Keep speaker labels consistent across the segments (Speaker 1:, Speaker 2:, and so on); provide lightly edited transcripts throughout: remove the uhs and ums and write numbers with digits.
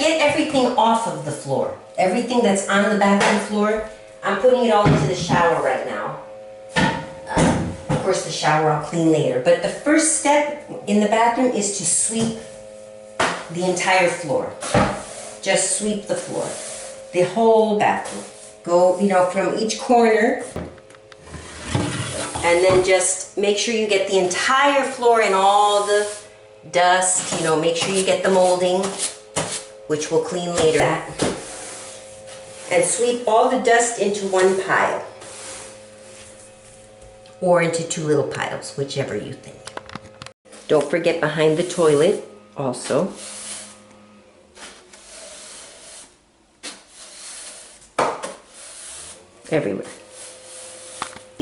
Speaker 1: get everything off of the floor. Everything that's on the bathroom floor, I'm putting it all into the shower right now. Of course, the shower I'll clean later. But the first step in the bathroom is to sweep the entire floor. Just sweep the floor. The whole bathroom. Go, from each corner. And then just make sure you get the entire floor and all the dust. Make sure you get the molding, which we'll clean later. And sweep all the dust into one pile. Or into two little piles, whichever you think. Don't forget behind the toilet also. Everywhere.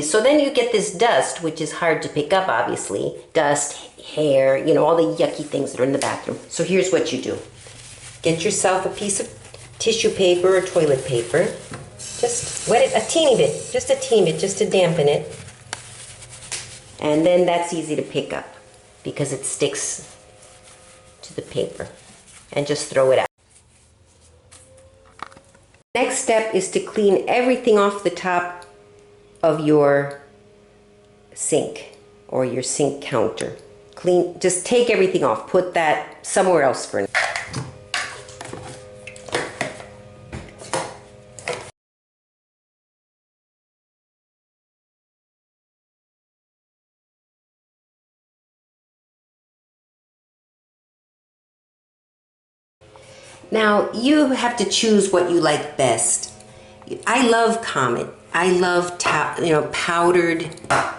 Speaker 1: So then you get this dust, which is hard to pick up, obviously. Dust, hair, all the yucky things that are in the bathroom. So here's what you do. Get yourself a piece of tissue paper or toilet paper. Just wet it a teeny bit, just to dampen it. And then that's easy to pick up because it sticks to the paper. And just throw it out. Next step is to clean everything off the top of your sink or your sink counter. Just take everything off. Put that somewhere else for now. Now, you have to choose what you like best. I love Comet. I love powdered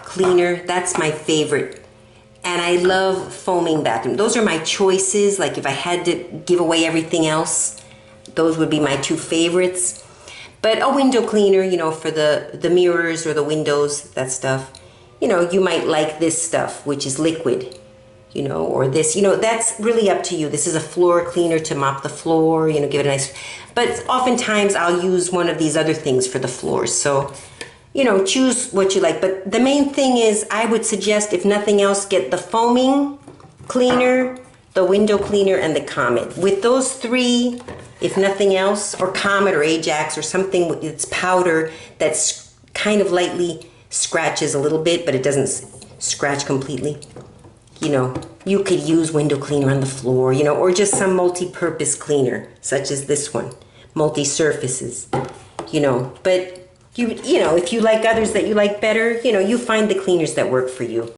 Speaker 1: cleaner. That's my favorite. And I love foaming bathroom. Those are my choices. Like if I had to give away everything else, those would be my two favorites. But a window cleaner, for the mirrors or the windows, that stuff, you might like this stuff, which is liquid. Or this, that's really up to you. This is a floor cleaner to mop the floor, give it a nice, but oftentimes I'll use one of these other things for the floors. So, choose what you like. But the main thing is, I would suggest, if nothing else, get the foaming cleaner, the window cleaner, and the Comet. With those three, if nothing else, or Comet or Ajax or something with its powder that's kind of lightly scratches a little bit, but it doesn't scratch completely. You could use window cleaner on the floor, or just some multi-purpose cleaner, such as this one, multi-surfaces, but if you like others that you like better, you find the cleaners that work for you.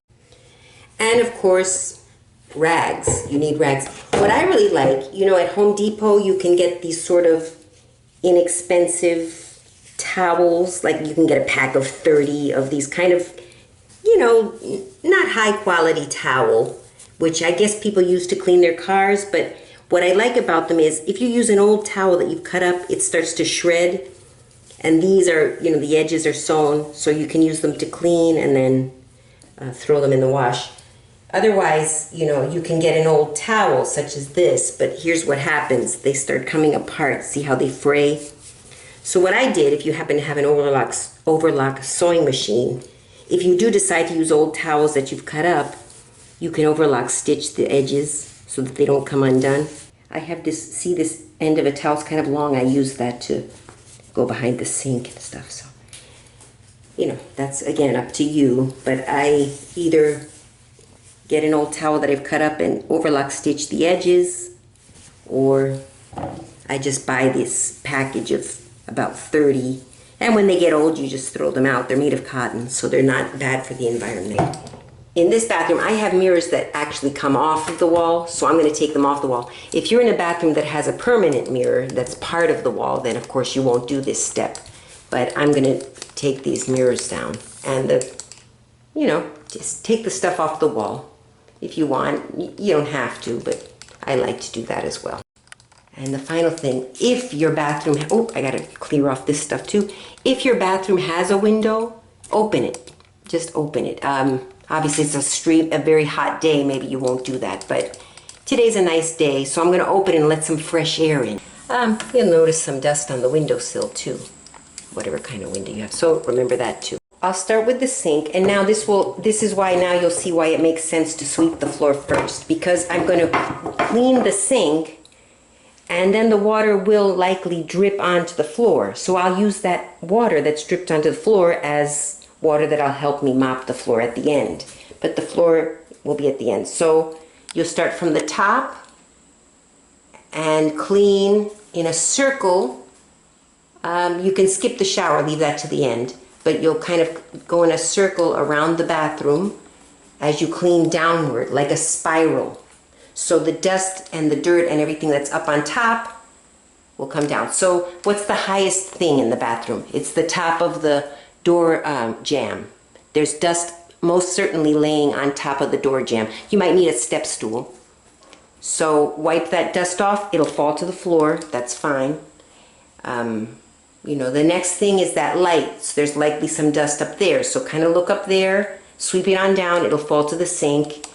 Speaker 1: And of course, rags. You need rags. What I really like, at Home Depot, you can get these sort of inexpensive towels, like you can get a pack of 30 of these kind of not high quality towel, which I guess people use to clean their cars. But what I like about them is if you use an old towel that you've cut up, it starts to shred. And these are, the edges are sewn, so you can use them to clean and then throw them in the wash. Otherwise, you can get an old towel such as this, but here's what happens. They start coming apart. See how they fray? So what I did, if you happen to have an overlock sewing machine, if you do decide to use old towels that you've cut up, you can overlock stitch the edges so that they don't come undone. I have this end of a towel's kind of long. I use that to go behind the sink and stuff. So, that's again up to you. But I either get an old towel that I've cut up and overlock stitch the edges, or I just buy this package of about 30. And when they get old, you just throw them out. They're made of cotton, so they're not bad for the environment. In this bathroom, I have mirrors that actually come off of the wall, so I'm going to take them off the wall. If you're in a bathroom that has a permanent mirror that's part of the wall, then of course you won't do this step. But I'm going to take these mirrors down and just take the stuff off the wall. If you want, you don't have to, but I like to do that as well. And the final thing, if your bathroom, I gotta clear off this stuff too. If your bathroom has a window, open it. Just open it. Obviously it's a very hot day, maybe you won't do that, but today's a nice day, so I'm gonna open it and let some fresh air in. You'll notice some dust on the windowsill too, whatever kind of window you have, so remember that too. I'll start with the sink, and now this is why now you'll see why it makes sense to sweep the floor first, because I'm gonna clean the sink and then the water will likely drip onto the floor. So I'll use that water that's dripped onto the floor as water that'll help me mop the floor at the end. But the floor will be at the end. So you'll start from the top and clean in a circle. You can skip the shower, leave that to the end, but you'll kind of go in a circle around the bathroom as you clean downward, like a spiral. So the dust and the dirt and everything that's up on top will come down. So what's the highest thing in the bathroom? It's the top of the door jamb. There's dust most certainly laying on top of the door jamb. You might need a step stool. So wipe that dust off. It'll fall to the floor. That's fine. You know, the next thing is that light. So there's likely some dust up there. So kind of look up there, sweep it on down. It'll fall to the sink.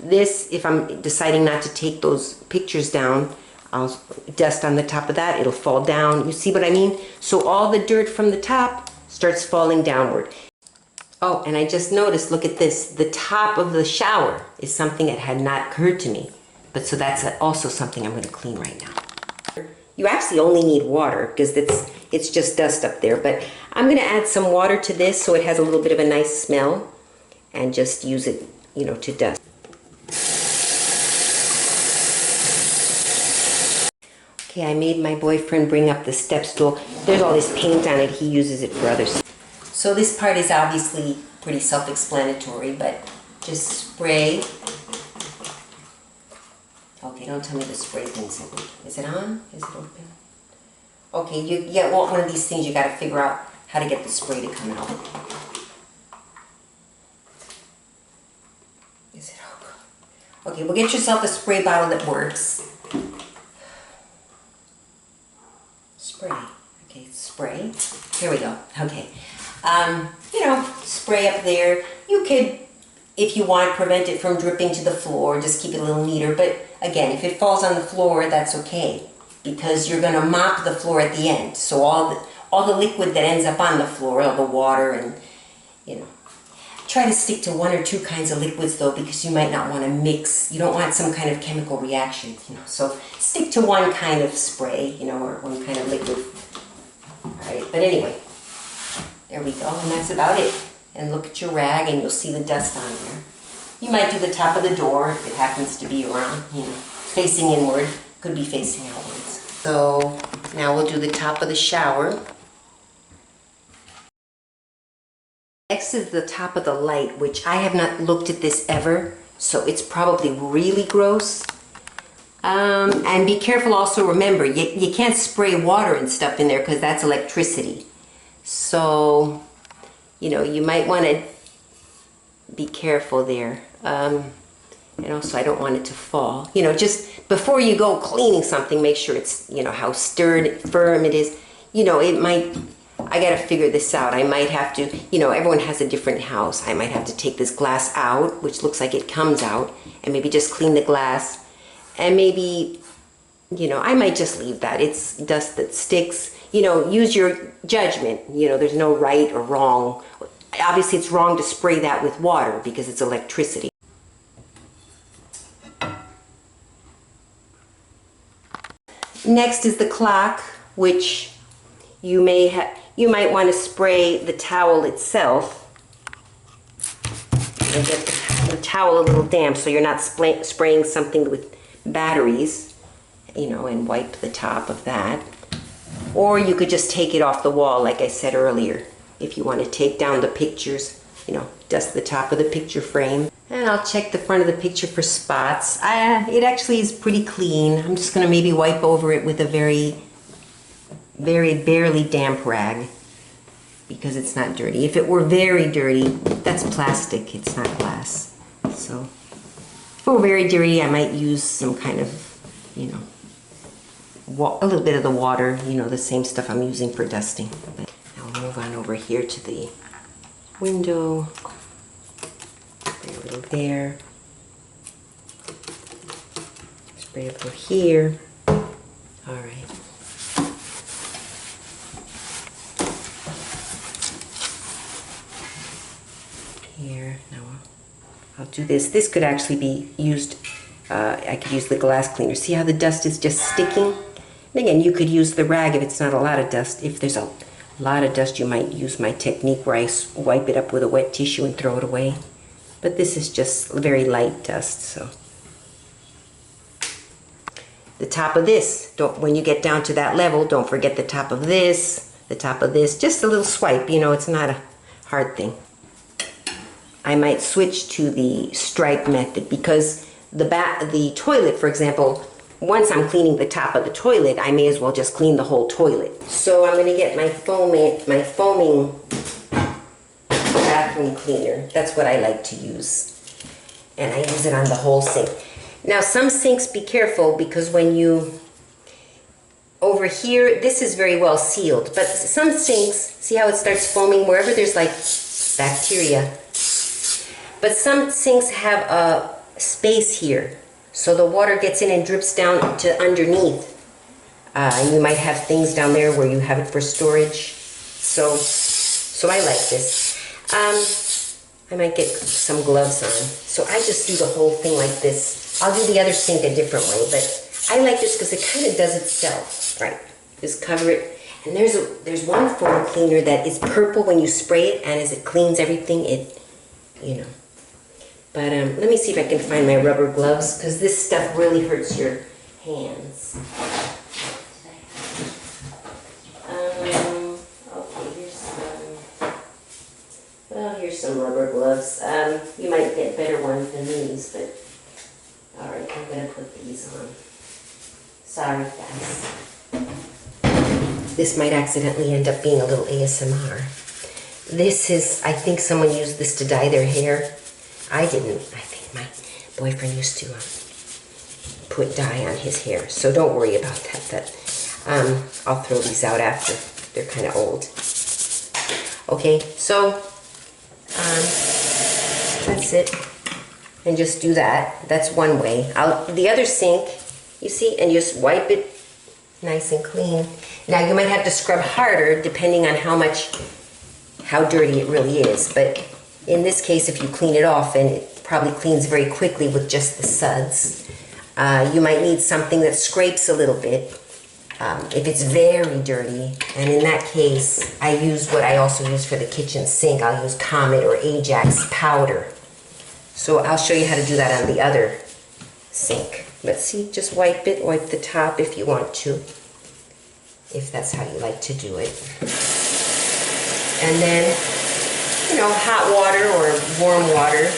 Speaker 1: This, if I'm deciding not to take those pictures down, I'll dust on the top of that. It'll fall down. You see what I mean? So all the dirt from the top starts falling downward. Oh, and I just noticed, look at this. The top of the shower is something that had not occurred to me. But so that's also something I'm going to clean right now. You actually only need water because it's just dust up there. But I'm going to add some water to this so it has a little bit of a nice smell, and just use it, you know, to dust. Okay, I made my boyfriend bring up the step stool. There's all this paint on it. He uses it for others. So this part is obviously pretty self-explanatory, but just spray. Okay, don't tell me the spray thing's open. Is it on? Is it open? Okay, you get one of these things, you got to figure out how to get the spray to come out. Is it open? Okay, well, get yourself a spray bottle that works. Spray. Okay, spray. Here we go. Okay. You know, spray up there. You could, if you want, prevent it from dripping to the floor. Just keep it a little neater. But again, if it falls on the floor, that's okay, because you're going to mop the floor at the end. So all the liquid that ends up on the floor, all the water, and you know, try to stick to one or two kinds of liquids though, because you might not want to mix. You don't want some kind of chemical reaction, you know. So stick to one kind of spray, you know, or one kind of liquid. All right, but anyway, there we go, and that's about it. And look at your rag, and you'll see the dust on there. You might do the top of the door if it happens to be around, you know, facing inward. Could be facing outwards. So now we'll do the top of the shower. Next is the top of the light, which I have not looked at this ever, so it's probably really gross. And be careful also, remember, you can't spray water and stuff in there because that's electricity. So, you know, you might want to be careful there. And also, I don't want it to fall. You know, just before you go cleaning something, make sure it's, you know, how firm it is. You know, it might, I got to figure this out. I might have to, you know, everyone has a different house. I might have to take this glass out, which looks like it comes out, and maybe just clean the glass. And maybe, you know, I might just leave that. It's dust that sticks. You know, use your judgment. You know, there's no right or wrong. Obviously, it's wrong to spray that with water because it's electricity. Next is the clock, which you might want to spray the towel itself and get the towel a little damp so you're not spraying something with batteries, you know, and wipe the top of that. Or you could just take it off the wall, like I said earlier, if you want to take down the pictures, you know, dust the top of the picture frame. And I'll check the front of the picture for spots. It actually is pretty clean. I'm just going to maybe wipe over it with a very barely damp rag because it's not dirty. If it were very dirty, that's plastic, it's not glass. So if it were very dirty, I might use some kind of, you know, a little bit of the water, you know, the same stuff I'm using for dusting. But now we'll move on over here to the window. Spray a little there. Spray a little here. All right. Here, now I'll do this. This could actually be used, I could use the glass cleaner. See how the dust is just sticking? And again, you could use the rag if it's not a lot of dust. If there's a lot of dust, you might use my technique where I wipe it up with a wet tissue and throw it away. But this is just very light dust, so. The top of this, when you get down to that level, don't forget the top of this, just a little swipe, you know, it's not a hard thing. I might switch to the stripe method because the toilet, for example, once I'm cleaning the top of the toilet, I may as well just clean the whole toilet. So I'm gonna get my foaming bathroom cleaner. That's what I like to use. And I use it on the whole sink. Now some sinks, be careful because when you, over here, this is very well sealed, but some sinks, see how it starts foaming wherever there's like bacteria. But some sinks have a space here. So the water gets in and drips down to underneath. And you might have things down there where you have it for storage. So I like this. I might get some gloves on. So I just do the whole thing like this. I'll do the other sink a different way, but I like this because it kind of does itself. Right, just cover it. And there's one foam cleaner that is purple when you spray it, and as it cleans everything, you know. But let me see if I can find my rubber gloves, because this stuff really hurts your hands. Okay, here's some rubber gloves. You might get better ones than these, but all right, I'm gonna put these on. Sorry, guys. This might accidentally end up being a little ASMR. This is, I think someone used this to dye their hair. I didn't. I think my boyfriend used to put dye on his hair. So don't worry about that. I'll throw these out after. They're kind of old. Okay, so that's it. And just do that. That's one way. The other sink, you see, and just wipe it nice and clean. Now you might have to scrub harder depending on how dirty it really is. But in this case, if you clean it off, and it probably cleans very quickly with just the suds. You might need something that scrapes a little bit if it's very dirty. And in that case, I use what I also use for the kitchen sink. I'll use Comet or Ajax powder. So I'll show you how to do that on the other sink. But see, just wipe the top if you want to, if that's how you like to do it. And then, you know, hot water or warm water.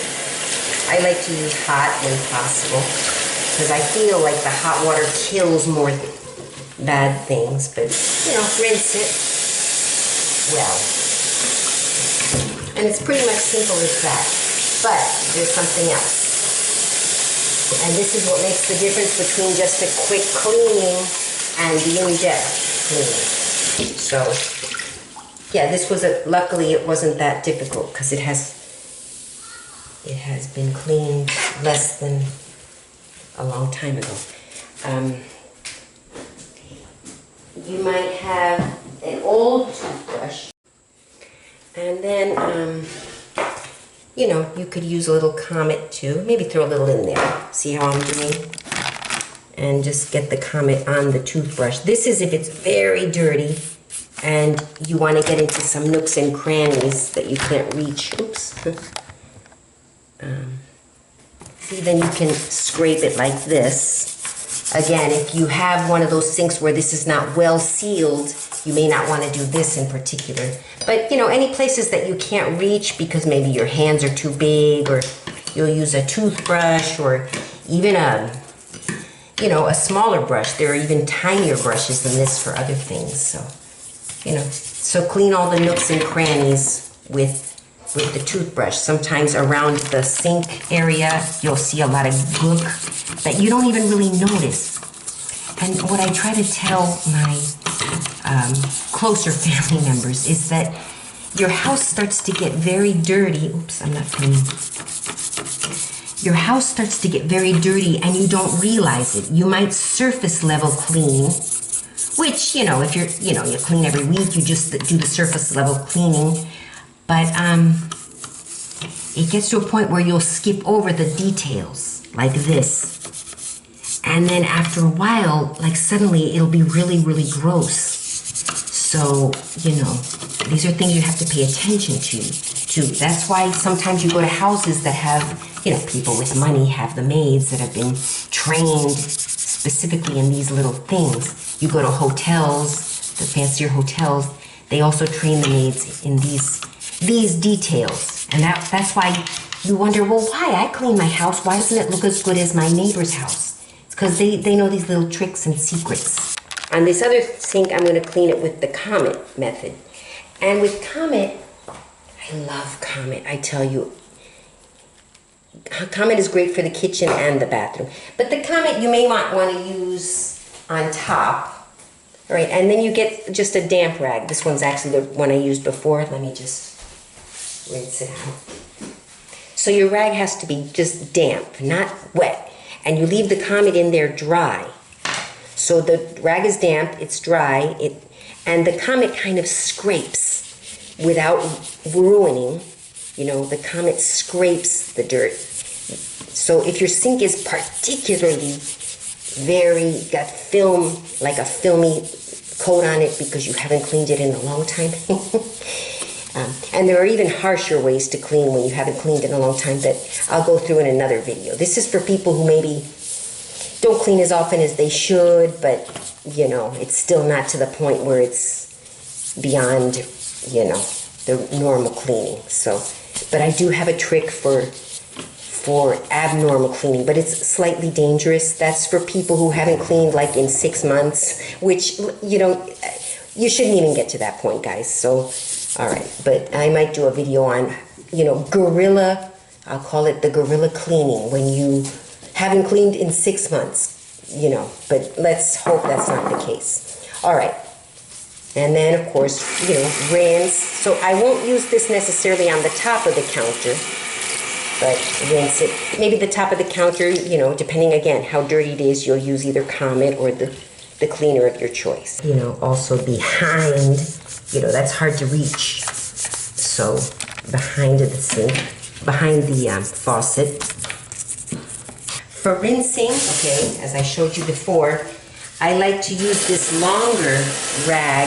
Speaker 1: I like to use hot when possible because I feel like the hot water kills more bad things, but you know, rinse it well. And it's pretty much simple as that. But there's something else. And this is what makes the difference between just a quick cleaning and the in-depth cleaning. So yeah, this was luckily it wasn't that difficult because it has been cleaned less than a long time ago. You might have an old toothbrush, and then you know, you could use a little Comet too. Maybe throw a little in there. See how I'm doing? And just get the Comet on the toothbrush. This is if it's very dirty and you want to get into some nooks and crannies that you can't reach. Oops. See, then you can scrape it like this. Again, if you have one of those sinks where this is not well sealed, you may not want to do this in particular. But, you know, any places that you can't reach because maybe your hands are too big, or you'll use a toothbrush, or even a smaller brush. There are even tinier brushes than this for other things. So, you know, so clean all the nooks and crannies with the toothbrush. Sometimes around the sink area, you'll see a lot of gook that you don't even really notice. And what I try to tell my closer family members is that your house starts to get very dirty. Oops, I'm not cleaning. Your house starts to get very dirty and you don't realize it. You might surface level clean, which, you know, if you clean every week, you just do the surface level cleaning. But it gets to a point where you'll skip over the details like this. And then after a while, like suddenly it'll be really, really gross. So, you know, these are things you have to pay attention to. That's why sometimes you go to houses that have, you know, people with money have the maids that have been trained specifically in these little things. You go to hotels, the fancier hotels, they also train the maids in these details. And that's why you wonder, well, why? I clean my house. Why doesn't it look as good as my neighbor's house? It's because they know these little tricks and secrets. On this other sink, I'm going to clean it with the Comet method. And with Comet, I love Comet, I tell you. Comet is great for the kitchen and the bathroom. But the Comet you may not want to use on top. All right, and then you get just a damp rag. This one's actually the one I used before. Let me just rinse it out. So your rag has to be just damp, not wet. And you leave the Comet in there dry. So the rag is damp, it's dry, and the Comet kind of scrapes without ruining. You know, the Comet scrapes the dirt. So if your sink is particularly got film, like a filmy coat on it because you haven't cleaned it in a long time. And there are even harsher ways to clean when you haven't cleaned in a long time that I'll go through in another video. This is for people who maybe don't clean as often as they should, but, you know, it's still not to the point where it's beyond, you know, the normal cleaning. So, but I do have a trick for abnormal cleaning, but it's slightly dangerous. That's for people who haven't cleaned like in 6 months, which, you know, you shouldn't even get to that point, guys. So, all right, but I might do a video on, you know, I'll call it the guerrilla cleaning, when you haven't cleaned in 6 months, you know, but let's hope that's not the case. All right, and then of course, you know, rinse. So I won't use this necessarily on the top of the counter, but rinse it. Maybe the top of the counter, you know, depending again how dirty it is, you'll use either Comet or the cleaner of your choice. You know, also behind, you know, that's hard to reach. So behind the sink, behind the faucet. For rinsing, okay, as I showed you before, I like to use this longer rag,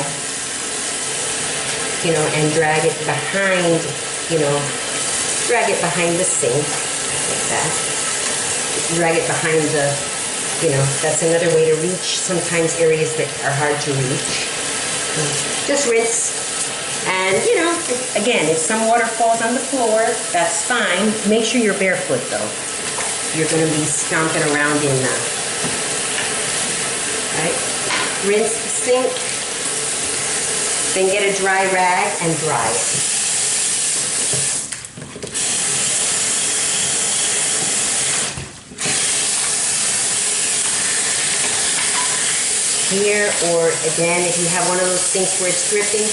Speaker 1: you know, and drag it behind, you know, drag it behind the sink, like that. Drag it behind the, you know, that's another way to reach sometimes areas that are hard to reach. Just rinse. And, you know, again, if some water falls on the floor, that's fine. Make sure you're barefoot, though. You're going to be stomping around in the, right? Rinse the sink, then get a dry rag and dry it. Here, or again, if you have one of those sinks where it's dripping,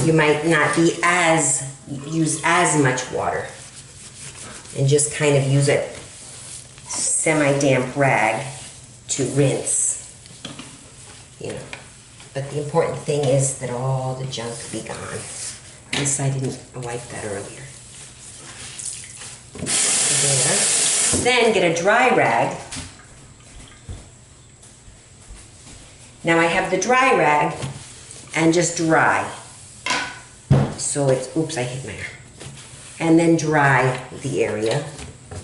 Speaker 1: you might not use as much water, and just kind of use a semi-damp rag to rinse, you know. But the important thing is that all the junk be gone. At least I didn't wipe that earlier. There. Then get a dry rag. Now I have the dry rag and just dry. So it's, oops, I hit my arm. And then dry the area,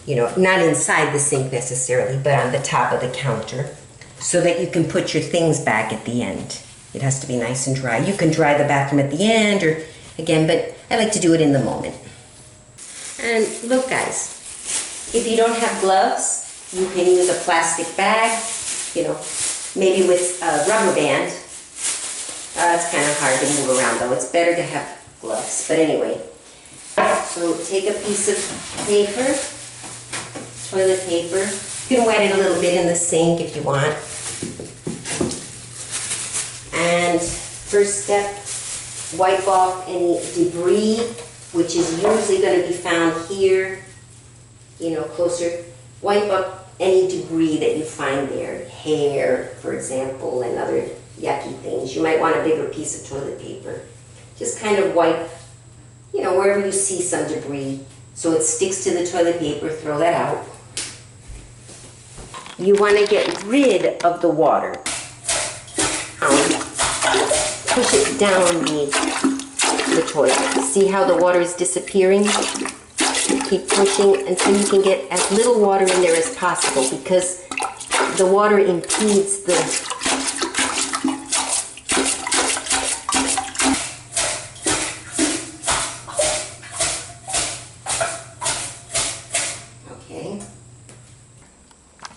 Speaker 1: you know, not inside the sink necessarily, but on the top of the counter, so that you can put your things back at the end. It has to be nice and dry. You can dry the bathroom at the end, or again, but I like to do it in the moment. And look, guys, if you don't have gloves, you can use a plastic bag, you know, maybe with a rubber band. It's kind of hard to move around, though. It's better to have gloves, but anyway. So take a piece of paper, toilet paper. You can wet it a little bit in the sink if you want. And first step, wipe off any debris, which is usually going to be found here, you know, closer. Wipe up any debris that you find there, hair, for example, and other yucky things. You might want a bigger piece of toilet paper. Just kind of wipe, you know, wherever you see some debris, so it sticks to the toilet paper. Throw that out. you want to get rid of the water. Push it down the toilet. See how the water is disappearing? Keep pushing until you can get as little water in there as possible, because the water impedes the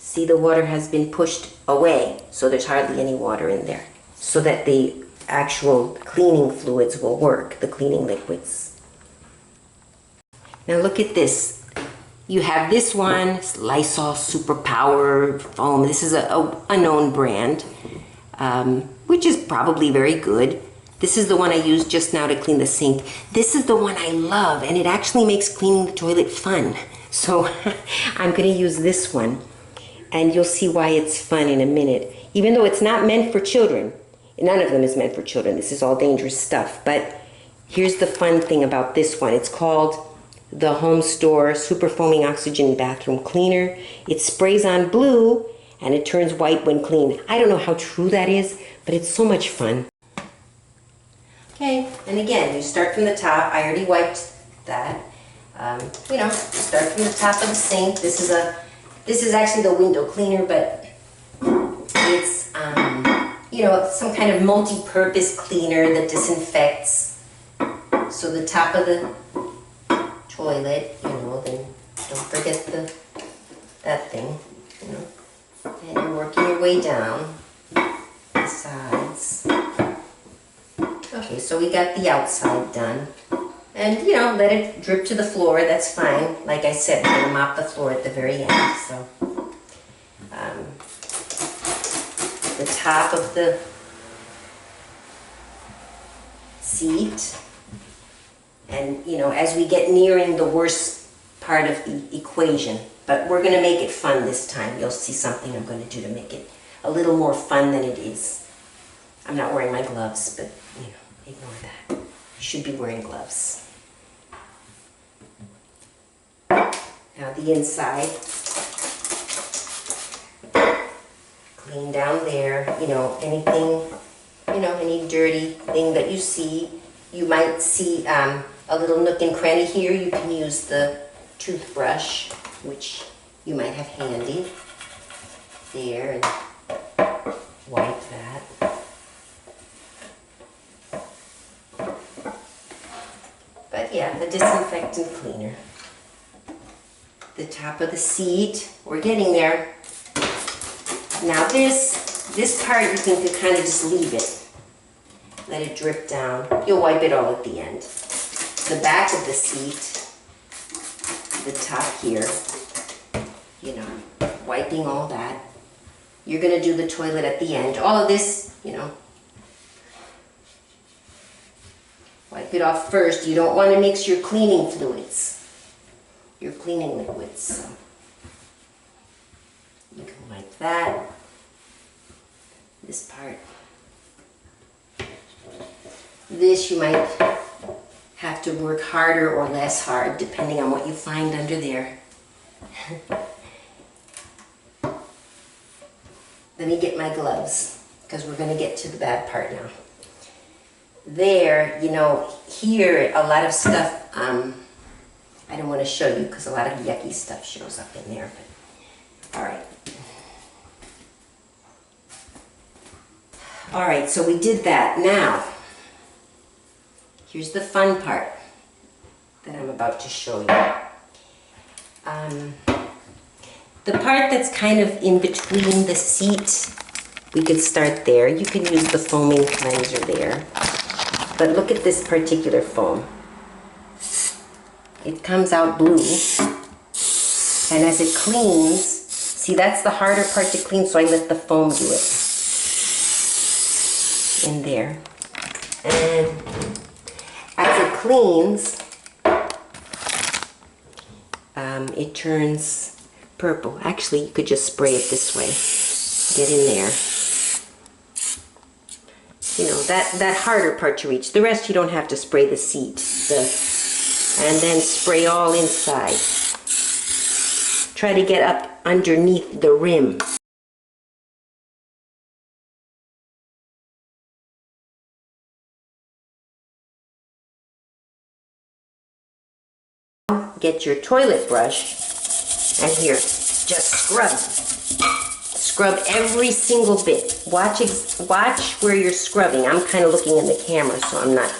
Speaker 1: See, the water has been pushed away, so there's hardly any water in there, so that the actual cleaning fluids will work, the cleaning liquids. Now look at this. You have this one, it's Lysol Superpower Foam. This is a known brand, which is probably very good. This is the one I used just now to clean the sink. This is the one I love, and it actually makes cleaning the toilet fun. So I'm going to use this one. And you'll see why it's fun in a minute. Even though it's not meant for children. None of them is meant for children. This is all dangerous stuff. But here's the fun thing about this one. It's called the Home Store Super Foaming Oxygen Bathroom Cleaner. It sprays on blue and it turns white when cleaned. I don't know how true that is, but it's so much fun. Okay, and again, you start from the top. I already wiped that. You start from the top of the sink. This is actually the window cleaner, but it's, some kind of multi-purpose cleaner that disinfects. So the top of the toilet, then don't forget that thing, And you're working your way down the sides. Okay, so we got the outside done. And, let it drip to the floor. That's fine. Like I said, we're going to mop the floor at the very end. So, the top of the seat. And, as we get nearing the worst part of the equation. But we're going to make it fun this time. You'll see something I'm going to do to make it a little more fun than it is. I'm not wearing my gloves, but, ignore that. You should be wearing gloves. Now the inside, clean down there, anything, any dirty thing that you see. You might see a little nook and cranny here. You can use the toothbrush, which you might have handy there, and wipe that. But yeah, the disinfectant cleaner. The top of the seat, we're getting there. Now this part you can kind of just leave it. Let it drip down. You'll wipe it all at the end. The back of the seat, the top here, wiping all that. You're gonna do the toilet at the end. All of this, wipe it off first. You don't want to mix your cleaning fluids. Your cleaning liquids. So you can wipe that. This part. This you might have to work harder or less hard depending on what you find under there. Let me get my gloves because we're going to get to the bad part now. There, here a lot of stuff I don't want to show you because a lot of yucky stuff shows up in there, but all right. All right, so we did that. Now, here's the fun part that I'm about to show you. The part that's kind of in between the seat, we could start there. You can use the foaming cleanser there. But look at this particular foam. It comes out blue, and as it cleans, see, that's the harder part to clean, so I let the foam do it in there. And as it cleans, it turns purple. Actually, you could just spray it this way. Get in there. That harder part to reach. The rest you don't have to spray the seat. And then spray all inside. try to get up underneath the rim. Get your toilet brush and here, just scrub. Scrub every single bit. Watch where you're scrubbing. I'm kind of looking in the camera, so I'm not.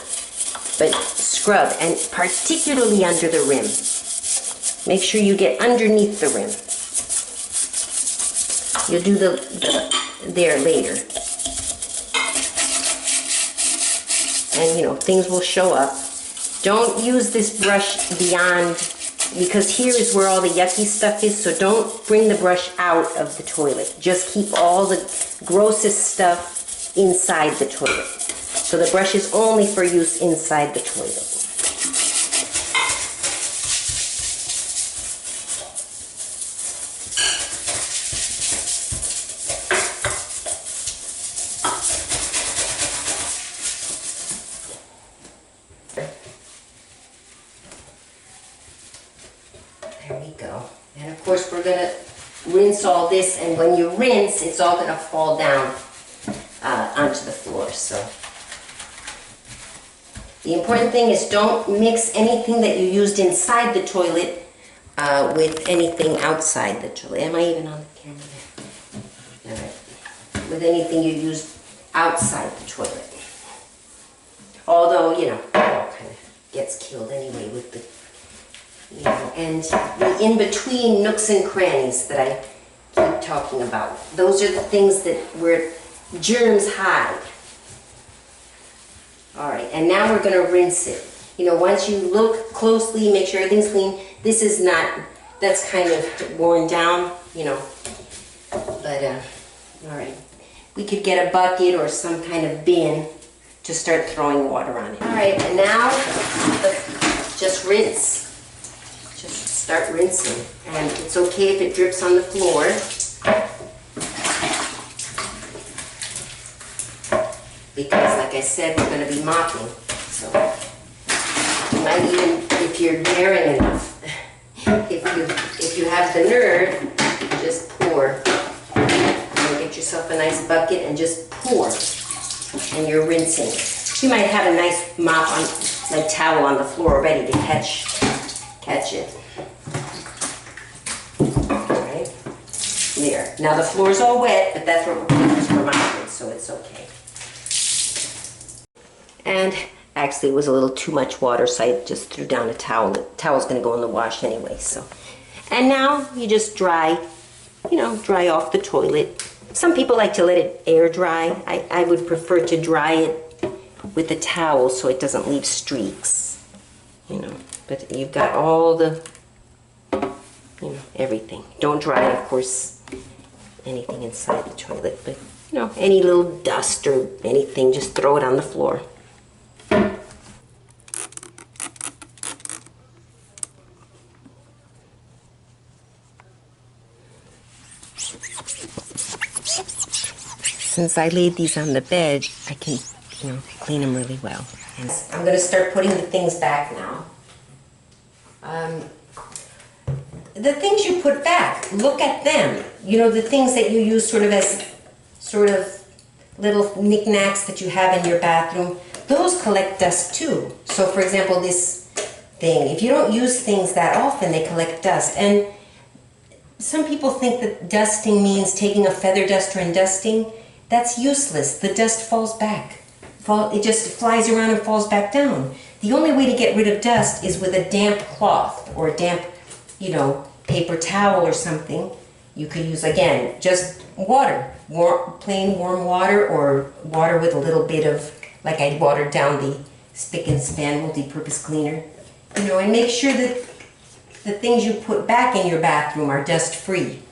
Speaker 1: But scrub, and particularly under the rim. Make sure you get underneath the rim. You'll do there later. And you know, things will show up. Don't use this brush beyond, because here is where all the yucky stuff is, so don't bring the brush out of the toilet. Just keep all the grossest stuff inside the toilet. So the brush is only for use inside the toilet. There we go. And of course we're going to rinse all this, and when you rinse, it's all going to fall down onto the floor. So the important thing is don't mix anything that you used inside the toilet with anything outside the toilet. Am I even on the camera there? All right. With anything you used outside the toilet. Although, you know, it all kind of gets killed anyway with the, you know, and the in-between nooks and crannies that I keep talking about. Those are the things that where germs hide. All right, and now we're going to rinse it. You know, once you look closely, make sure everything's clean. This is not, that's kind of worn down, you know. But, all right. We could get a bucket or some kind of bin to start throwing water on it. All right, and now just rinse. Just start rinsing. And it's okay if it drips on the floor. Because, like I said, we're going to be mopping. So, you might even, if you're daring enough, if you have the nerve, just pour. And get yourself a nice bucket and just pour. And you're rinsing. You might have a nice mop on, like towel on the floor ready to catch it. All right. There. Now the floor's all wet, but that's what we're going to use for mopping, so it's okay. And actually it was a little too much water, so I just threw down a towel. The towel's going to go in the wash anyway, so. And now you just dry, you know, dry off the toilet. Some people like to let it air dry. I would prefer to dry it with a towel so it doesn't leave streaks, you know. But you've got all the, you know, everything. Don't dry, of course, anything inside the toilet, but, you know, any little dust or anything, just throw it on the floor. Since I laid these on the bed, I can, you know, clean them really well. And I'm going to start putting the things back now. The things you put back, look at them. You know, the things that you use sort of as sort of little knickknacks that you have in your bathroom, those collect dust too. So for example, this thing, if you don't use things that often, they collect dust. And some people think that dusting means taking a feather duster and dusting. That's useless. The dust falls back. It just flies around and falls back down. The only way to get rid of dust is with a damp cloth or a damp, you know, paper towel or something. You could use, again, just water. Plain warm water, or water with a little bit of, like I watered down the Spick and Span multi-purpose cleaner. You know, and make sure that the things you put back in your bathroom are dust-free.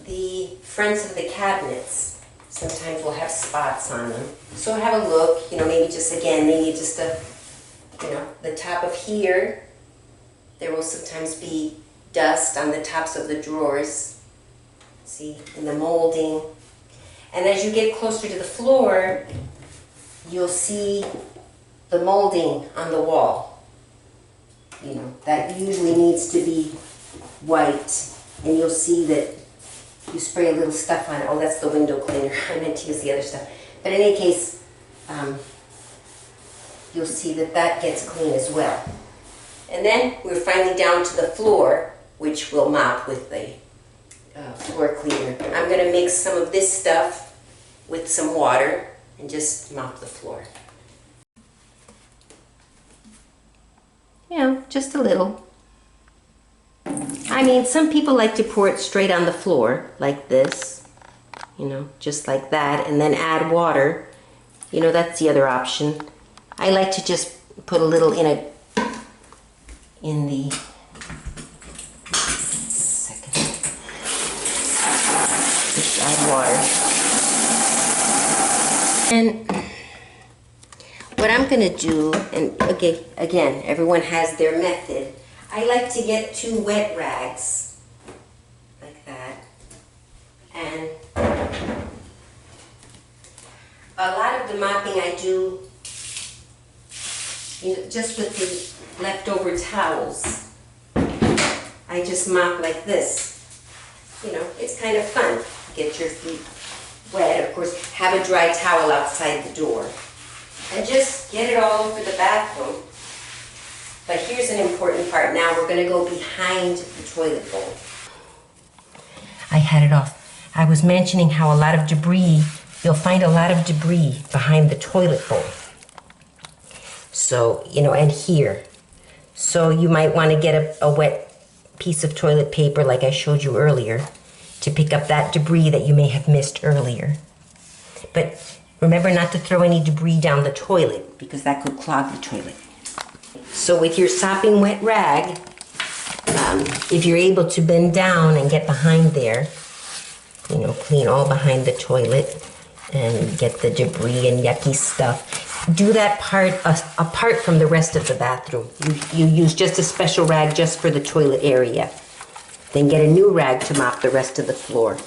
Speaker 1: The fronts of the cabinets sometimes will have spots on them. So have a look, you know, maybe just again, maybe just a, you know, the top of here, there will sometimes be dust on the tops of the drawers. See, in the molding. And as you get closer to the floor, you'll see the molding on the wall. You know, that usually needs to be white, and you'll see that you spray a little stuff on it. Oh, that's the window cleaner. I meant to use the other stuff. But in any case, you'll see that that gets clean as well. And then we're finally down to the floor, which we'll mop with the floor cleaner. I'm going to mix some of this stuff with some water and just mop the floor. You know, just a little. I mean, some people like to pour it straight on the floor, like this, you know, just like that, and then add water. You know, that's the other option. I like to just put a little in the just add water. And what I'm gonna do, and okay, again, everyone has their method. I like to get 2 wet rags, like that, and a lot of the mopping I do, you know, just with the leftover towels. I just mop like this. You know, it's kind of fun. Get your feet wet. Of course, have a dry towel outside the door. And just get it all over the bathroom. But here's an important part. Now we're going to go behind the toilet bowl. I had it off. I was mentioning how a lot of debris, you'll find a lot of debris behind the toilet bowl. So, you know, and here. So you might want to get a wet piece of toilet paper like I showed you earlier to pick up that debris that you may have missed earlier. But remember not to throw any debris down the toilet because that could clog the toilet. So with your sopping wet rag, if you're able to bend down and get behind there, you know, clean all behind the toilet and get the debris and yucky stuff. Do that part apart from the rest of the bathroom. You use just a special rag just for the toilet area. Then get a new rag to mop the rest of the floor,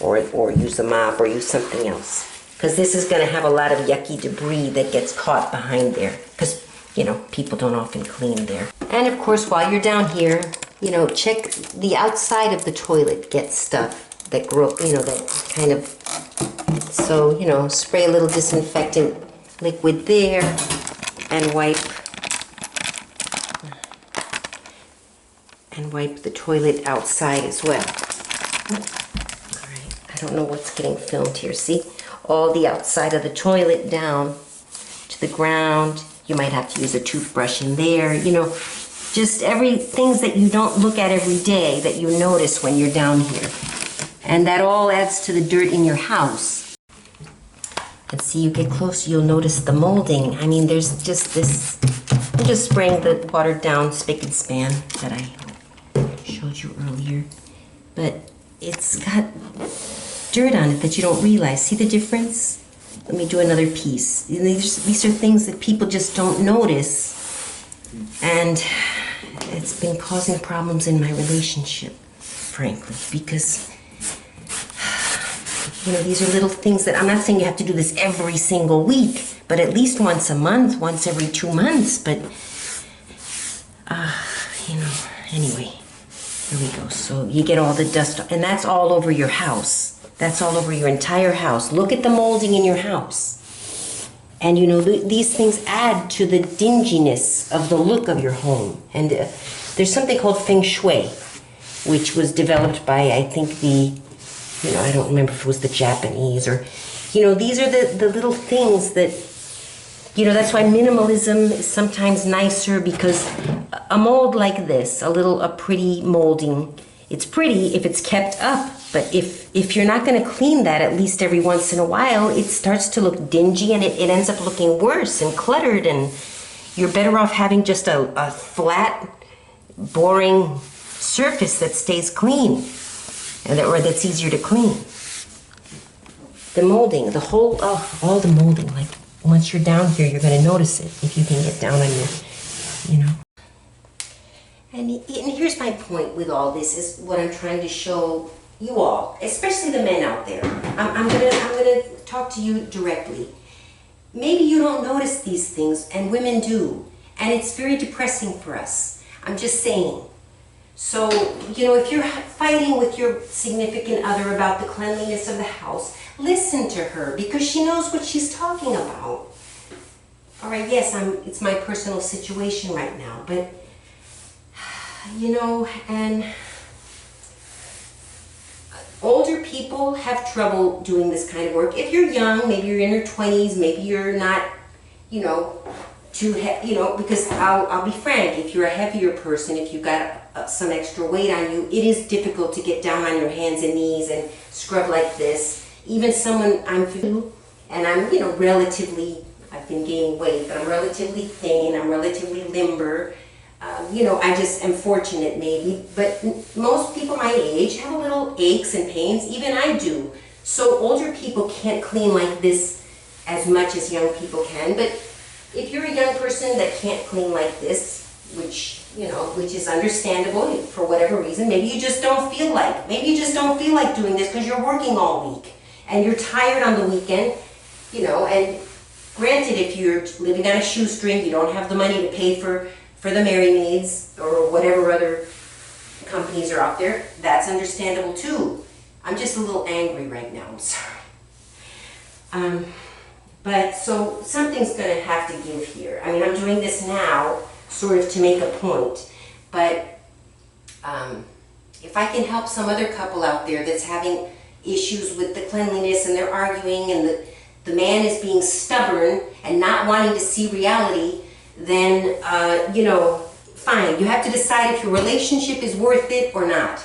Speaker 1: or use a mop or use something else. Because this is going to have a lot of yucky debris that gets caught behind there. Because, you know, people don't often clean there. And of course, while you're down here, you know, check the outside of the toilet gets stuff that grow, you know, that kind of, so, you know, spray a little disinfectant liquid there and wipe the toilet outside as well. All right, I don't know what's getting filmed here. See, all the outside of the toilet down to the ground. You might have to use a toothbrush in there, you know, just things that you don't look at every day that you notice when you're down here. And that all adds to the dirt in your house. And see, you get close, you'll notice the molding. I mean, there's just this, I'm just spraying the watered down spick and span that I showed you earlier. But it's got dirt on it that you don't realize. See the difference? Let me do another piece. These are things that people just don't notice. And it's been causing problems in my relationship, frankly, because, you know, these are little things that, I'm not saying you have to do this every single week, but at least once a month, once every 2 months. But, you know, anyway, here we go. So you get all the dust, and that's all over your house. That's all over your entire house. Look at the molding in your house. And you know, these things add to the dinginess of the look of your home. And there's something called Feng Shui, which was developed by, I think, you know, I don't remember if it was the Japanese or, you know, these are the little things that, you know, that's why minimalism is sometimes nicer, because a mold like this, a pretty molding, it's pretty if it's kept up. But if you're not going to clean that at least every once in a while, it starts to look dingy and it ends up looking worse and cluttered, and you're better off having just a flat, boring surface that stays clean, or that's easier to clean. The molding, the whole, all the molding, like once you're down here, you're going to notice it if you can get down on your, you know. And here's my point with all this, is what I'm trying to show you all, especially the men out there. I'm gonna talk to you directly. maybe you don't notice these things, and women do. And it's very depressing for us. I'm just saying. So, you know, if you're fighting with your significant other about the cleanliness of the house, listen to her because she knows what she's talking about. All right, yes, it's my personal situation right now, but, you know, and older people have trouble doing this kind of work. If you're young, maybe you're in your 20s, maybe you're not, you know, because I'll be frank, if you're a heavier person, if you've got some extra weight on you, it is difficult to get down on your hands and knees and scrub like this. Even someone, I'm 50, and I'm, you know, I've been gaining weight, but I'm relatively thin, I'm relatively limber. You know, I just am fortunate maybe, but most people my age have a little aches and pains, even I do. So older people can't clean like this as much as young people can, but if you're a young person that can't clean like this, which is understandable for whatever reason, maybe you just don't feel like doing this because you're working all week and you're tired on the weekend, you know, and granted, if you're living on a shoestring, you don't have the money to pay for the Mary Maids or whatever other companies are out there, that's understandable too. I'm just a little angry right now, I'm sorry. But so something's going to have to give here. I mean, I'm doing this now sort of to make a point, but if I can help some other couple out there that's having issues with the cleanliness and they're arguing and the man is being stubborn and not wanting to see reality, then, you know, fine. You have to decide if your relationship is worth it or not.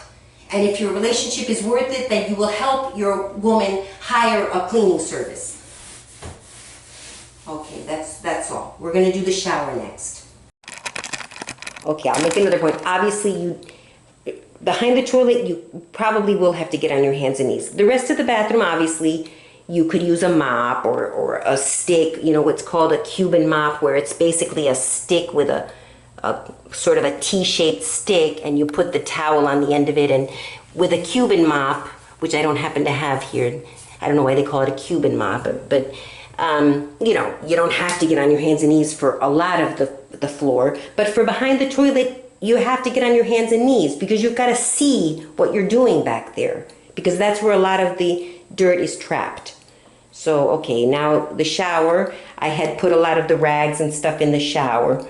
Speaker 1: And if your relationship is worth it, then you will help your woman hire a cleaning service. Okay, that's all. We're going to do the shower next. Okay, I'll make another point. Obviously, behind the toilet, you probably will have to get on your hands and knees. The rest of the bathroom, obviously, you could use a mop or a stick, you know, what's called a Cuban mop, where it's basically a stick with a sort of a T-shaped stick, and you put the towel on the end of it. And with a Cuban mop, which I don't happen to have here, I don't know why they call it a Cuban mop, but you know, you don't have to get on your hands and knees for a lot of the floor. But for behind the toilet, you have to get on your hands and knees because you've got to see what you're doing back there, because that's where a lot of the dirt is trapped. So, okay, now the shower, I had put a lot of the rags and stuff in the shower,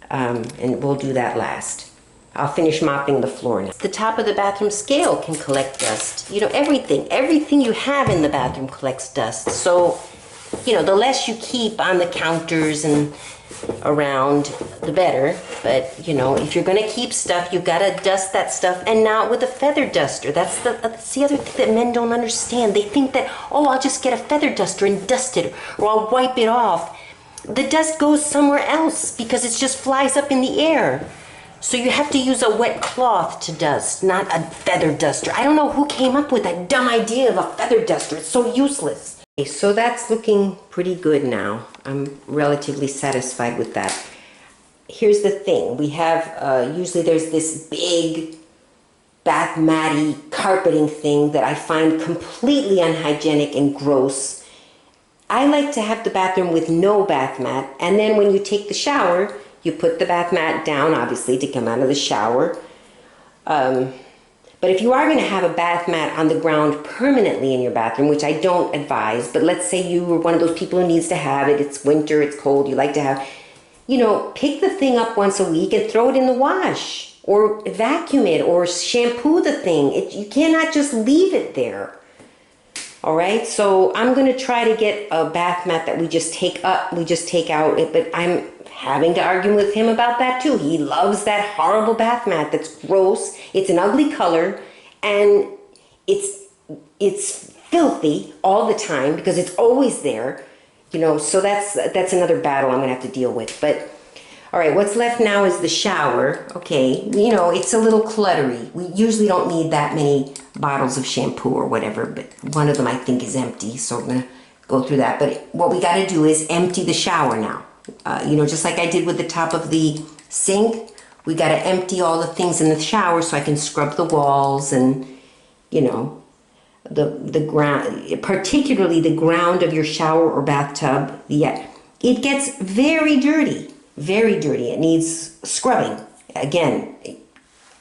Speaker 1: and we'll do that last. I'll finish mopping the floor now. The top of the bathroom scale can collect dust. You know, everything you have in the bathroom collects dust. So, you know, the less you keep on the counters and around, the better. But, you know, if you're going to keep stuff, you've got to dust that stuff, and not with a feather duster. That's the other thing that men don't understand. They think that, oh, I'll just get a feather duster and dust it, or I'll wipe it off. The dust goes somewhere else because it just flies up in the air. So you have to use a wet cloth to dust, not a feather duster. I don't know who came up with that dumb idea of a feather duster. It's so useless. Okay, so that's looking pretty good now. I'm relatively satisfied with that. Here's the thing. We have, usually there's this big bath matty carpeting thing that I find completely unhygienic and gross. I like to have the bathroom with no bath mat, and then when you take the shower, you put the bath mat down, obviously, to come out of the shower. But if you are going to have a bath mat on the ground permanently in your bathroom, which I don't advise, but let's say you were one of those people who needs to have it, it's winter, it's cold, you like to have, you know, pick the thing up once a week and throw it in the wash, or vacuum it, or shampoo the thing. You cannot just leave it there. All right, so I'm going to try to get a bath mat that we just take out, but I'm having to argue with him about that too. He loves that horrible bath mat that's gross. It's an ugly color, and it's filthy all the time because it's always there, you know. So that's another battle I'm going to have to deal with. But all right, what's left now is the shower. Okay, you know, it's a little cluttery. We usually don't need that many bottles of shampoo or whatever, but one of them I think is empty, so I'm going to go through that. But what we got to do is empty the shower now. You know, just like I did with the top of the sink, we got to empty all the things in the shower so I can scrub the walls and, you know, the ground, particularly the ground of your shower or bathtub. Yeah, it gets very dirty, very dirty. It needs scrubbing. Again,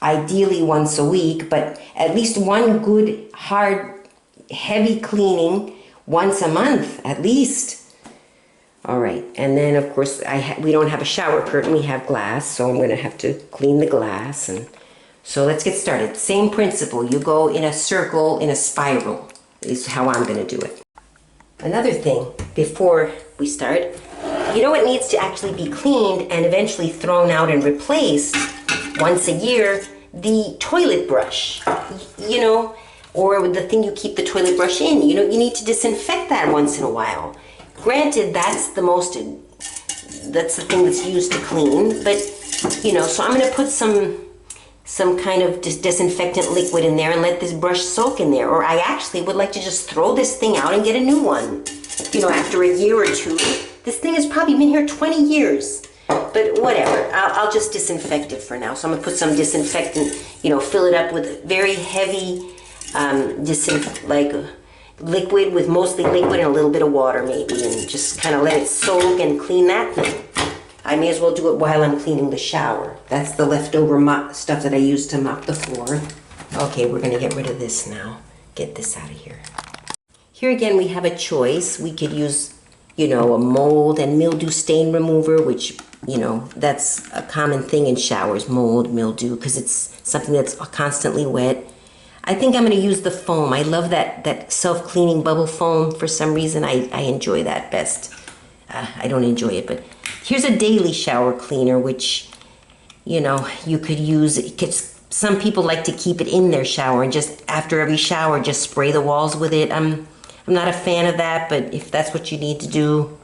Speaker 1: ideally once a week, but at least one good, hard, heavy cleaning once a month, at least. All right, and then of course we don't have a shower curtain, we have glass, so I'm gonna have to clean the glass. And so let's get started. Same principle, you go in a circle, in a spiral, is how I'm gonna do it. Another thing, before we start, you know what needs to actually be cleaned and eventually thrown out and replaced once a year? The toilet brush, you know, or the thing you keep the toilet brush in. You know, you need to disinfect that once in a while. Granted, that's the thing that's used to clean, but, you know, so I'm going to put some kind of disinfectant liquid in there and let this brush soak in there. Or I actually would like to just throw this thing out and get a new one. You know, after a year or two. This thing has probably been here 20 years. But whatever, I'll just disinfect it for now. So I'm gonna put some disinfectant, you know, fill it up with very heavy, liquid, with mostly liquid and a little bit of water maybe, and just kind of let it soak and clean that thing. I may as well do it while I'm cleaning the shower. That's the leftover stuff that I used to mop the floor. Okay, we're gonna get rid of this now. Get this out of here. Here again, we have a choice. We could use, you know, a mold and mildew stain remover, which, you know, that's a common thing in showers, mold, mildew, because it's something that's constantly wet. I think I'm going to use the foam. I love that self-cleaning bubble foam. For some reason, I enjoy that best. I don't enjoy it, but here's a daily shower cleaner, which, you know, you could use. Some people like to keep it in their shower and just after every shower, just spray the walls with it. I'm not a fan of that, but if that's what you need to do,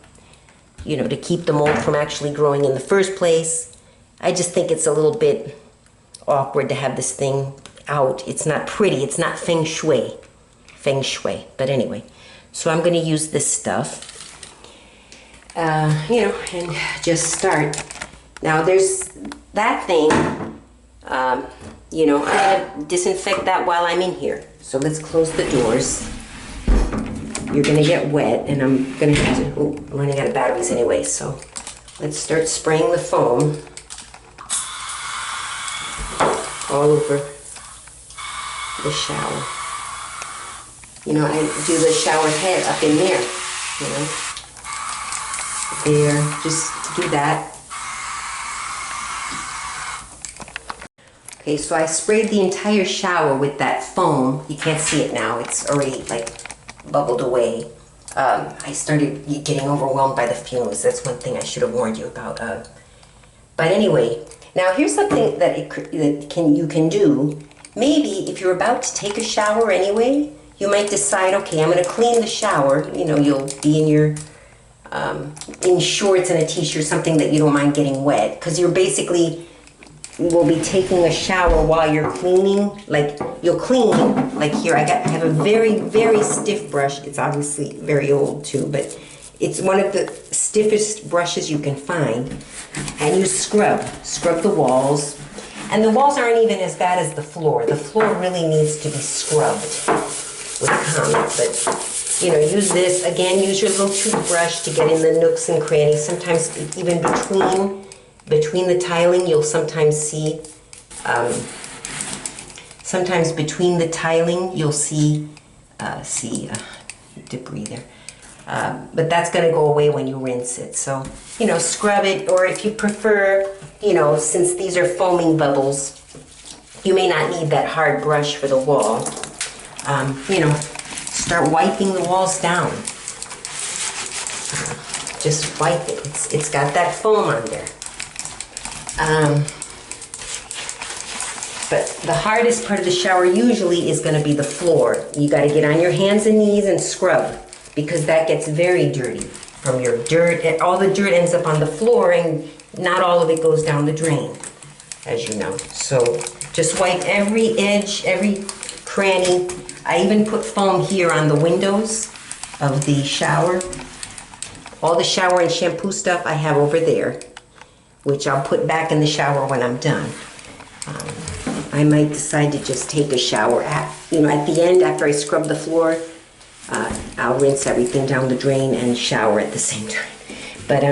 Speaker 1: you know, to keep the mold from actually growing in the first place, I just think it's a little bit awkward to have this thing out. It's not pretty. It's not feng shui. Feng shui. But anyway, so I'm going to use this stuff, you know, and just start. Now there's that thing, you know, I'm going to disinfect that while I'm in here. So let's close the doors. You're going to get wet, and I'm going to have to, oh, I'm running out of batteries anyway, so let's start spraying the foam all over the shower. You know, I do the shower head up in there, you know. There, just do that. Okay, so I sprayed the entire shower with that foam. You can't see it now, it's already like bubbled away. I started getting overwhelmed by the fumes. That's one thing I should have warned you about. But anyway, now here's something that you can do. Maybe if you're about to take a shower anyway, you might decide, okay, I'm going to clean the shower. You know, you'll be in your in shorts and a t-shirt, something that you don't mind getting wet, because you're basically will be taking a shower while you're cleaning. Like, you'll clean, like here, I have a very, very stiff brush. It's obviously very old too, but it's one of the stiffest brushes you can find. And you scrub the walls. And the walls aren't even as bad as the floor. The floor really needs to be scrubbed with Comet, but you know, use this. Again, use your little toothbrush to get in the nooks and crannies. Sometimes even between the tiling, you'll sometimes see, sometimes between the tiling, you'll see debris there. But that's going to go away when you rinse it. So, you know, scrub it, or if you prefer, you know, since these are foaming bubbles, you may not need that hard brush for the wall. You know, start wiping the walls down. Just wipe it. It's got that foam on there. But the hardest part of the shower usually is going to be the floor. You got to get on your hands and knees and scrub, because that gets very dirty from your dirt. All the dirt ends up on the floor, and not all of it goes down the drain, as you know. So just wipe every edge, every cranny. I even put foam here on the windows of the shower. All the shower and shampoo stuff I have over there, which I'll put back in the shower when I'm done. I might decide to just take a shower at the end after I scrub the floor. I'll rinse everything down the drain and shower at the same time. But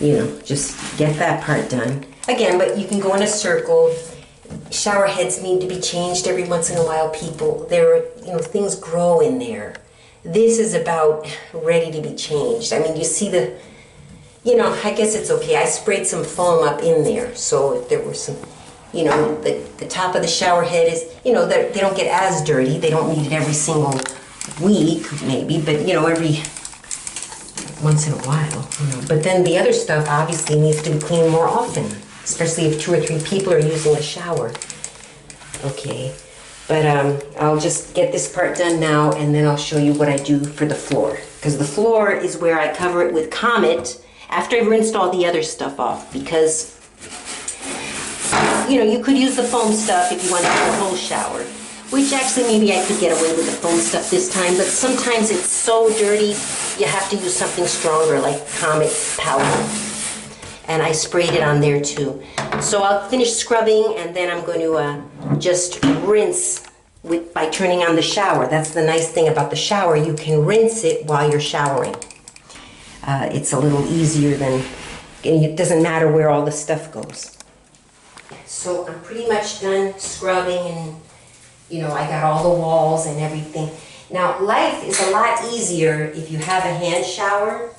Speaker 1: you know, just get that part done. Again, but you can go in a circle. Shower heads need to be changed every once in a while, people. You know, things grow in there. This is about ready to be changed. I mean, you see the, you know, I guess it's okay. I sprayed some foam up in there, so if there were some, you know, the top of the shower head is, you know, they don't get as dirty. They don't need it every single week, maybe, but, you know, every once in a while, you know. But then the other stuff obviously needs to be cleaned more often, especially if 2 or 3 people are using the shower. Okay, but I'll just get this part done now, and then I'll show you what I do for the floor. Because the floor is where I cover it with Comet after I've rinsed all the other stuff off, because, you know, you could use the foam stuff if you want to do the whole shower, which actually maybe I could get away with the foam stuff this time, but sometimes it's so dirty you have to use something stronger like Comet powder. And I sprayed it on there too. So I'll finish scrubbing, and then I'm going to just rinse by turning on the shower. That's the nice thing about the shower. You can rinse it while you're showering. It's a little easier than, it doesn't matter where all the stuff goes. So I'm pretty much done scrubbing, and you know, I got all the walls and everything. Now, life is a lot easier if you have a hand shower.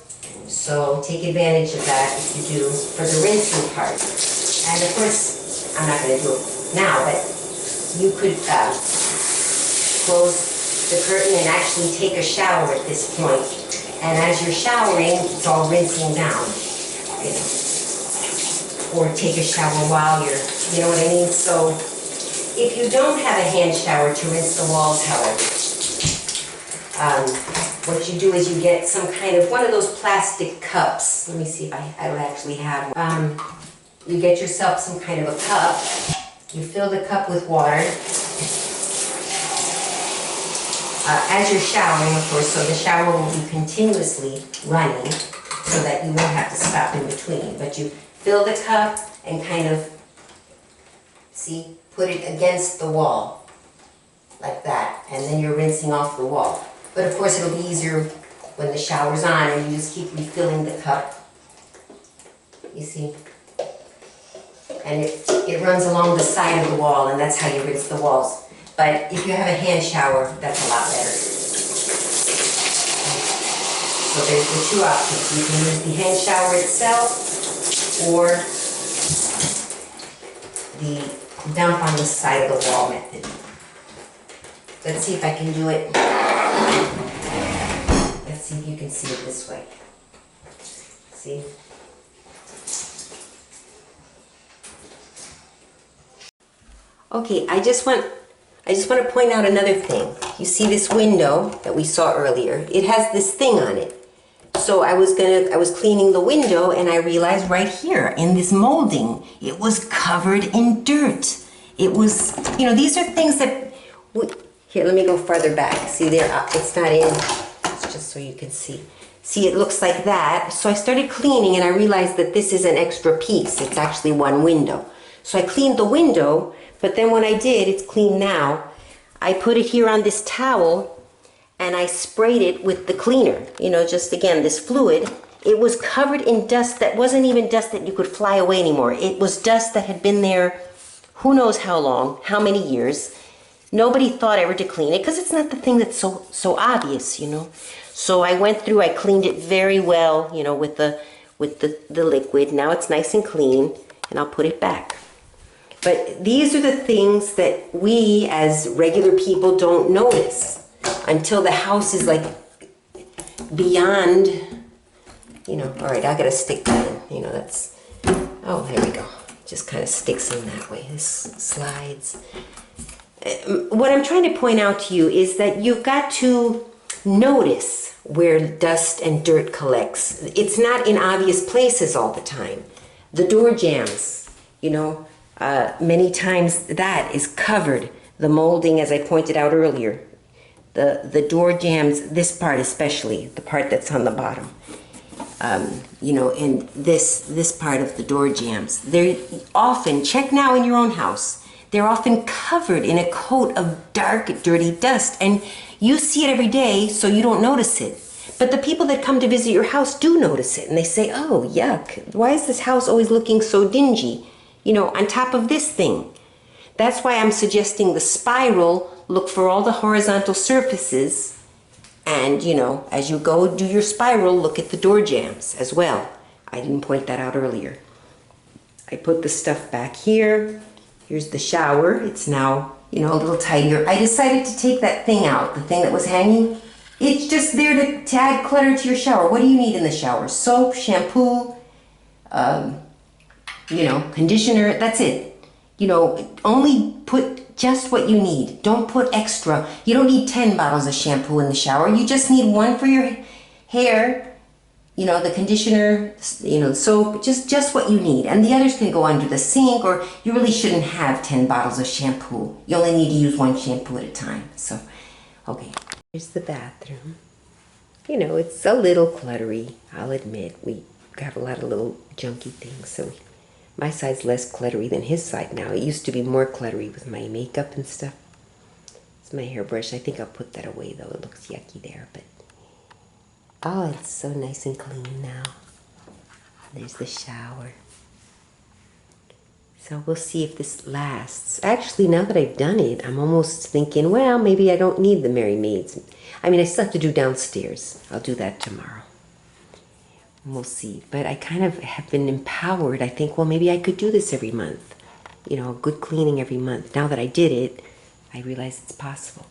Speaker 1: So take advantage of that if you do for the rinsing part. And of course, I'm not going to do it now, but you could close the curtain and actually take a shower at this point. And as you're showering, it's all rinsing down, you know. Or take a shower while you're, you know what I mean? So if you don't have a hand shower to rinse the walls, however, what you do is you get some kind of, one of those plastic cups. Let me see if I don't actually have one. You get yourself some kind of a cup. You fill the cup with water. As you're showering, of course, so the shower will be continuously running so that you won't have to stop in between. But you fill the cup and kind of, see, put it against the wall like that. And then you're rinsing off the wall. But of course it'll be easier when the shower's on and you just keep refilling the cup. You see? And it runs along the side of the wall, and that's how you rinse the walls. But if you have a hand shower, that's a lot better. So there's the 2 options. You can use the hand shower itself or the dump on the side of the wall method. Let's see if I can do it. Let's see if you can see it this way. See? Okay, I just want to point out another thing. You see this window that we saw earlier? It has this thing on it. So I was cleaning the window, and I realized right here in this molding, it was covered in dirt. It was, you know, these are things that here, let me go farther back. See there, it's not in, it's just so you can see. See, it looks like that. So I started cleaning, and I realized that this is an extra piece. It's actually one window. So I cleaned the window, but then when I did, it's clean now, I put it here on this towel, and I sprayed it with the cleaner. You know, just again, this fluid. It was covered in dust that wasn't even dust that you could fly away anymore. It was dust that had been there who knows how long, how many years. Nobody thought ever to clean it because it's not the thing that's so obvious, you know. So I went through, I cleaned it very well, you know, with the liquid. Now it's nice and clean, and I'll put it back. But these are the things that we as regular people don't notice until the house is like beyond, you know. All right, I gotta stick that in, you know, that's, oh, there we go. Just kind of sticks in that way. This slides. What I'm trying to point out to you is that you've got to notice where dust and dirt collects. It's not in obvious places all the time. The door jambs, you know, many times that is covered. The molding, as I pointed out earlier, the door jambs, this part especially, the part that's on the bottom. You know, and this part of the door jambs. They're often, check now in your own house, they're often covered in a coat of dark, dirty dust, and you see it every day, so you don't notice it. But the people that come to visit your house do notice it, and they say, oh, yuck, why is this house always looking so dingy? You know, on top of this thing. That's why I'm suggesting the spiral. Look for all the horizontal surfaces, and, you know, as you go do your spiral, look at the door jambs as well. I didn't point that out earlier. I put the stuff back here. Here's the shower. It's now, you know, a little tidier. I decided to take that thing out, the thing that was hanging. It's just there to add clutter to your shower. What do you need in the shower? Soap, shampoo, you know, conditioner. That's it. You know, only put just what you need. Don't put extra. You don't need 10 bottles of shampoo in the shower. You just need one for your hair, you know, the conditioner, you know, soap, just what you need. And the others can go under the sink, or you really shouldn't have 10 bottles of shampoo. You only need to use one shampoo at a time. So, okay. Here's the bathroom. You know, it's a little cluttery, I'll admit. We have a lot of little junky things, so my side's less cluttery than his side now. It used to be more cluttery with my makeup and stuff. It's my hairbrush. I think I'll put that away, though. It looks yucky there, but oh, it's so nice and clean now. There's the shower. So we'll see if this lasts. Actually, now that I've done it, I'm almost thinking, well, maybe I don't need the Merry Maids. I mean, I still have to do downstairs. I'll do that tomorrow. We'll see. But I kind of have been empowered. I think, well, maybe I could do this every month. You know, good cleaning every month. Now that I did it, I realize it's possible.